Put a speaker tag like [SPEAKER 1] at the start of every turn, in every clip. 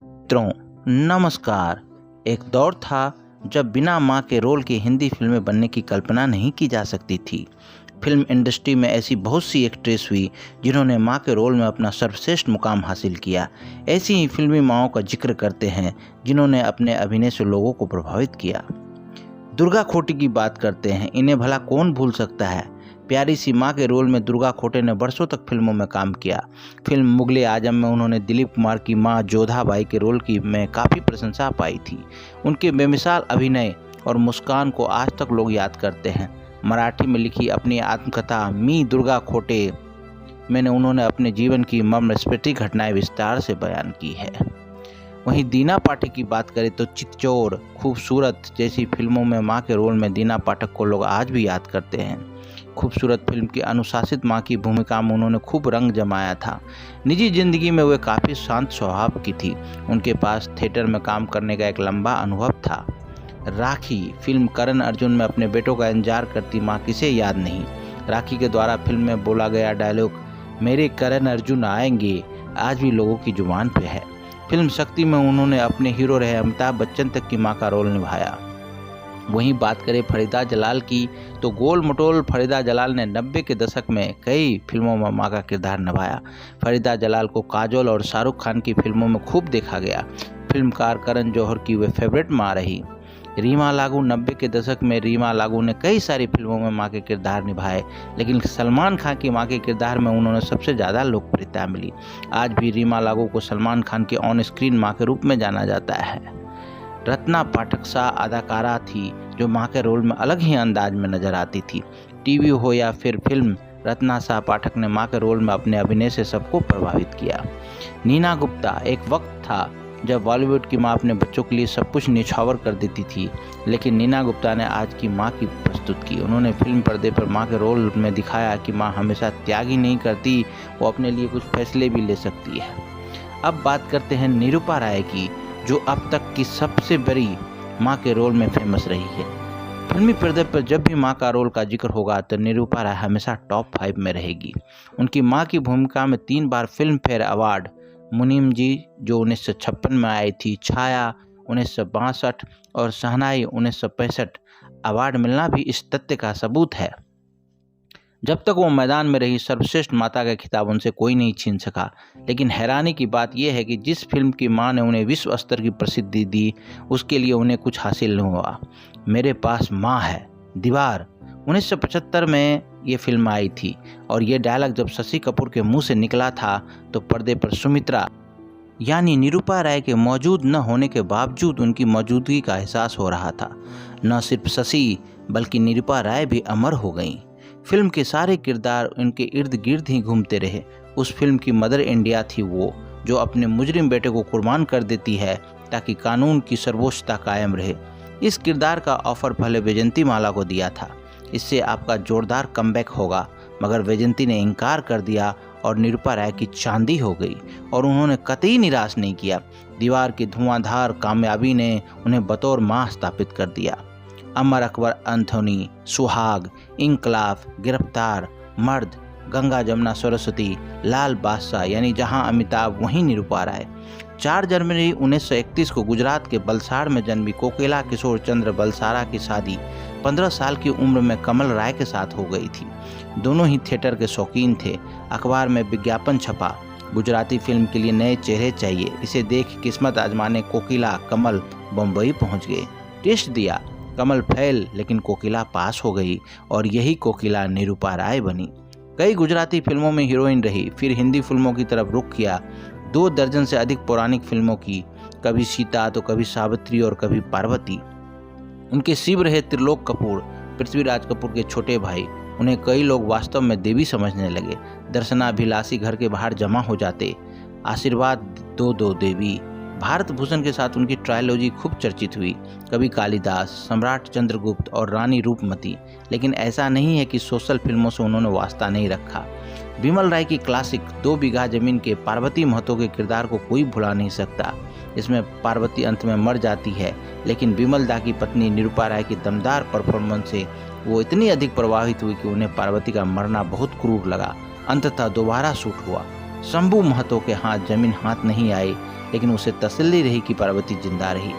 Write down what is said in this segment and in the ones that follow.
[SPEAKER 1] मित्रों, नमस्कार। एक दौर था जब बिना माँ के रोल की हिंदी फिल्में बनने की कल्पना नहीं की जा सकती थी। फिल्म इंडस्ट्री में ऐसी बहुत सी एक्ट्रेस हुई जिन्होंने माँ के रोल में अपना सर्वश्रेष्ठ मुकाम हासिल किया। ऐसी ही फिल्मी माँओं का जिक्र करते हैं जिन्होंने अपने अभिनय से लोगों को प्रभावित किया। दुर्गा खोटी की बात करते हैं, इन्हें भला कौन भूल सकता है। प्यारी सी माँ के रोल में दुर्गा खोटे ने बरसों तक फिल्मों में काम किया। फिल्म मुगले आजम में उन्होंने दिलीप कुमार की माँ जोधाबाई के रोल की में काफ़ी प्रशंसा पाई थी। उनके बेमिसाल अभिनय और मुस्कान को आज तक लोग याद करते हैं। मराठी में लिखी अपनी आत्मकथा मी दुर्गा खोटे में उन्होंने अपने जीवन की मर्मस्पर्शी घटनाएं विस्तार से बयान की है। वहीं दीना पाठक की बात करें तो चितचोर, खूबसूरत जैसी फिल्मों में माँ के रोल में दीना पाठक को लोग आज भी याद करते हैं। खूबसूरत फिल्म की अनुशासित माँ की भूमिका में उन्होंने खूब रंग जमाया था। निजी जिंदगी में वे काफ़ी शांत स्वभाव की थी। उनके पास थिएटर में काम करने का एक लंबा अनुभव था। राखी फिल्म करण अर्जुन में अपने बेटों का इंतजार करती माँ किसे याद नहीं। राखी के द्वारा फिल्म में बोला गया डायलॉग मेरे करण अर्जुन आएंगे आज भी लोगों की जुबान पे है। फिल्म शक्ति में उन्होंने अपने हीरो रहे अमिताभ बच्चन तक की माँ का रोल निभाया। वहीं बात करें फरीदा जलाल की तो गोल मटोल फरीदा जलाल ने 90 के दशक में कई फिल्मों में माँ का किरदार निभाया। फरीदा जलाल को काजोल और शाहरुख खान की फिल्मों में खूब देखा गया। फिल्मकार करण जौहर की वे फेवरेट माँ रही। रीमा लागू 90 के दशक में रीमा लागू ने कई सारी फिल्मों में माँ के किरदार निभाए, लेकिन सलमान खान की माँ के किरदार में उन्होंने सबसे ज़्यादा लोकप्रियता मिली। आज भी रीमा लागू को सलमान खान की ऑन स्क्रीन माँ के रूप में जाना जाता है। रत्ना पाठक शाह अदाकारा थी जो माँ के रोल में अलग ही अंदाज में नजर आती थी। टीवी हो या फिर फिल्म, रत्ना शाह पाठक ने माँ के रोल में अपने अभिनय से सबको प्रभावित किया। नीना गुप्ता एक वक्त था जब बॉलीवुड की माँ अपने बच्चों के लिए सब कुछ निछावर कर देती थी, लेकिन नीना गुप्ता ने आज की माँ की प्रस्तुत की। उन्होंने फिल्म पर्दे पर माँ के रोल में दिखाया कि माँ हमेशा त्याग ही नहीं करती, वो अपने लिए कुछ फैसले भी ले सकती है। अब बात करते हैं निरूपा राय की, जो अब तक की सबसे बड़ी माँ के रोल में फेमस रही है। फिल्मी पर्दे पर जब भी माँ का रोल का जिक्र होगा तो निरूपा राय हमेशा टॉप 5 में रहेगी। उनकी माँ की भूमिका में 3 बार फिल्म फेयर अवार्ड, मुनीम जी जो 1956 में आई थी, छाया 1962 और शहनाई 1965 अवार्ड मिलना भी इस तथ्य का सबूत है। जब तक वो मैदान में रही सर्वश्रेष्ठ माता का खिताब उनसे कोई नहीं छीन सका। लेकिन हैरानी की बात यह है कि जिस फिल्म की मां ने उन्हें विश्व स्तर की प्रसिद्धि दी उसके लिए उन्हें कुछ हासिल नहीं हुआ। मेरे पास मां है, दीवार 1975 में ये फिल्म आई थी और ये डायलॉग जब शशि कपूर के मुंह से निकला था तो पर्दे पर सुमित्रा यानी निरूपा राय के मौजूद न होने के बावजूद उनकी मौजूदगी का एहसास हो रहा था। न सिर्फ शशि बल्कि निरूपा राय भी अमर हो गईं। फिल्म के सारे किरदार उनके इर्द गिर्द ही घूमते रहे। उस फिल्म की मदर इंडिया थी वो, जो अपने मुजरिम बेटे को कुर्बान कर देती है ताकि कानून की सर्वोच्चता कायम रहे। इस किरदार का ऑफर पहले वैजंती माला को दिया था, इससे आपका जोरदार कमबैक होगा, मगर वैजंती ने इनकार कर दिया और निरूपा राय की चांदी हो गई और उन्होंने कतई निराश नहीं किया। दीवार की धुआंधार कामयाबी ने उन्हें बतौर मां स्थापित कर दिया। अमर अकबर एंथोनी, सुहाग, इंकलाब, गिरफ्तार, मर्द, गंगा जमुना सरस्वती, लाल बादशाह यानी जहां अमिताभ वहीं निरूपा राय। 4 जनवरी 1931 को गुजरात के बलसाड़ में जन्मी कोकिला किशोर चंद्र बलसारा की शादी 15 साल की उम्र में कमल राय के साथ हो गई थी। दोनों ही थिएटर के शौकीन थे। अखबार में विज्ञापन छपा, गुजराती फिल्म के लिए नए चेहरे चाहिए। इसे देख किस्मत आजमाने कोकिला कमल बम्बई पहुंच गए। टेस्ट दिया, कमल फेल लेकिन कोकिला पास हो गई और यही कोकिला निरूपा राय बनी। कई गुजराती फिल्मों में हीरोइन रही, फिर हिंदी फिल्मों की तरफ रुख किया। 2 दर्जन से अधिक पौराणिक फिल्मों की, कभी सीता तो कभी सावित्री और कभी पार्वती। उनके शिव रहे त्रिलोक कपूर, पृथ्वीराज कपूर के छोटे भाई। उन्हें कई लोग वास्तव में देवी समझने लगे। दर्शनाभिलाषी घर के बाहर जमा हो जाते। आशीर्वाद दो देवी। भारत भूषण के साथ उनकी ट्रायलॉजी खूब चर्चित हुई, कभी कालिदास, सम्राट चंद्रगुप्त और रानी रूपमती। लेकिन ऐसा नहीं है कि सोशल फिल्मों से उन्होंने वास्ता नहीं रखा। बिमल राय की क्लासिक 2 बीघा जमीन के पार्वती महतो के किरदार को कोई भुला नहीं सकता। इसमें पार्वती अंत में मर जाती है, लेकिन बिमल दा की पत्नी निरूपा राय की दमदार परफॉर्मेंस से वो इतनी अधिक प्रभावित हुई कि उन्हें पार्वती का मरना बहुत क्रूर लगा। अंततः दोबारा शूट हुआ। शंभू महतो के हाथ जमीन हाथ नहीं आई, लेकिन उसे तसल्ली रही कि पार्वती जिंदा रही।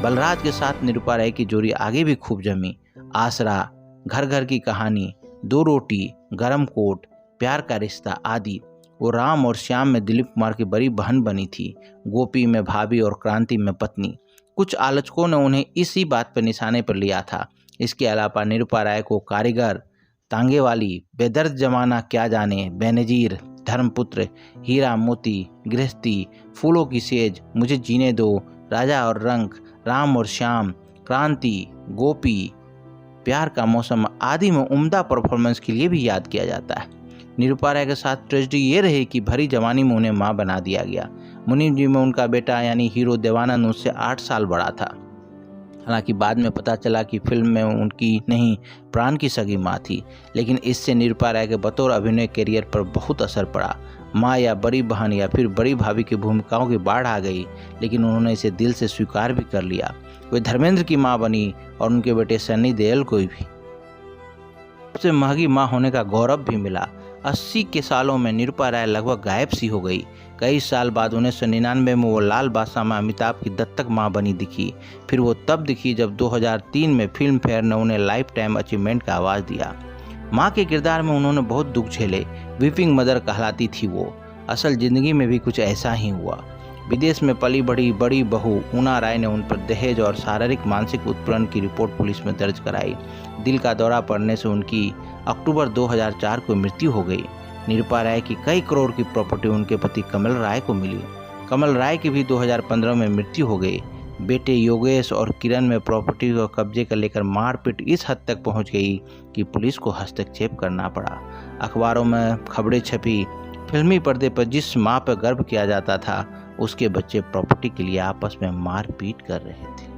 [SPEAKER 1] बलराज के साथ निरूपा राय की जोड़ी आगे भी खूब जमी। आसरा, घर घर की कहानी, दो रोटी, गरम कोट, प्यार का रिश्ता आदि। वो राम और श्याम में दिलीप कुमार की बड़ी बहन बनी थी, गोपी में भाभी और क्रांति में पत्नी। कुछ आलोचकों ने उन्हें इसी बात पर निशाने पर लिया था। इसके अलावा निरूपा राय को कारीगर, तांगेवाली, बेदर्द जमाना क्या जाने, बेनजीर, धर्मपुत्र, हीरा मोती, गृहस्थी, फूलों की सेज, मुझे जीने दो, राजा और रंक, राम और श्याम, क्रांति, गोपी, प्यार का मौसम आदि में उम्दा परफॉर्मेंस के लिए भी याद किया जाता है। निरूपा राय के साथ ट्रेजेडी ये रही कि भरी जवानी में उन्हें मां बना दिया गया। मुनीम जी में उनका बेटा यानी हीरो देवानंद उससे 8 साल बड़ा था। हालांकि बाद में पता चला कि फिल्म में उनकी नहीं, प्राण की सगी माँ थी, लेकिन इससे निरूपा राय के बतौर अभिनय करियर पर बहुत असर पड़ा। माँ या बड़ी बहन या फिर बड़ी भाभी की भूमिकाओं की बाढ़ आ गई, लेकिन उन्होंने इसे दिल से स्वीकार भी कर लिया। वे धर्मेंद्र की माँ बनी और उनके बेटे सन्नी देओल को भी सबसे महंगी माँ होने का गौरव भी मिला। 80 के सालों में निरूपा राय लगभग गायब सी हो गई। कई साल बाद 1999 में वो लाल बादशाह में अमिताभ की दत्तक मां बनी दिखी। फिर वो तब दिखी जब 2003 में फिल्म फेयर ने उन्हें लाइफ टाइम अचीवमेंट का आवाज़ दिया। मां के किरदार में उन्होंने बहुत दुख झेले। वीपिंग मदर कहलाती थी वो। असल जिंदगी में भी कुछ ऐसा ही हुआ। विदेश में पली बढ़ी बड़ी बहू ऊना राय ने उन पर दहेज और शारीरिक मानसिक उत्पीड़न की रिपोर्ट पुलिस में दर्ज कराई। दिल का दौरा पड़ने से उनकी अक्टूबर 2004 को मृत्यु हो गई। निरूपा राय की कई करोड़ की प्रॉपर्टी उनके पति कमल राय को मिली। कमल राय की भी 2015 में मृत्यु हो गई। बेटे योगेश और किरण में प्रॉपर्टी को कब्जे कर लेकर मारपीट इस हद तक पहुंच गई कि पुलिस को हस्तक्षेप करना पड़ा। अखबारों में खबरें छपी। फिल्मी पर्दे पर जिस माँ पर गर्व किया जाता था, उसके बच्चे प्रॉपर्टी के लिए आपस में मारपीट कर रहे थे।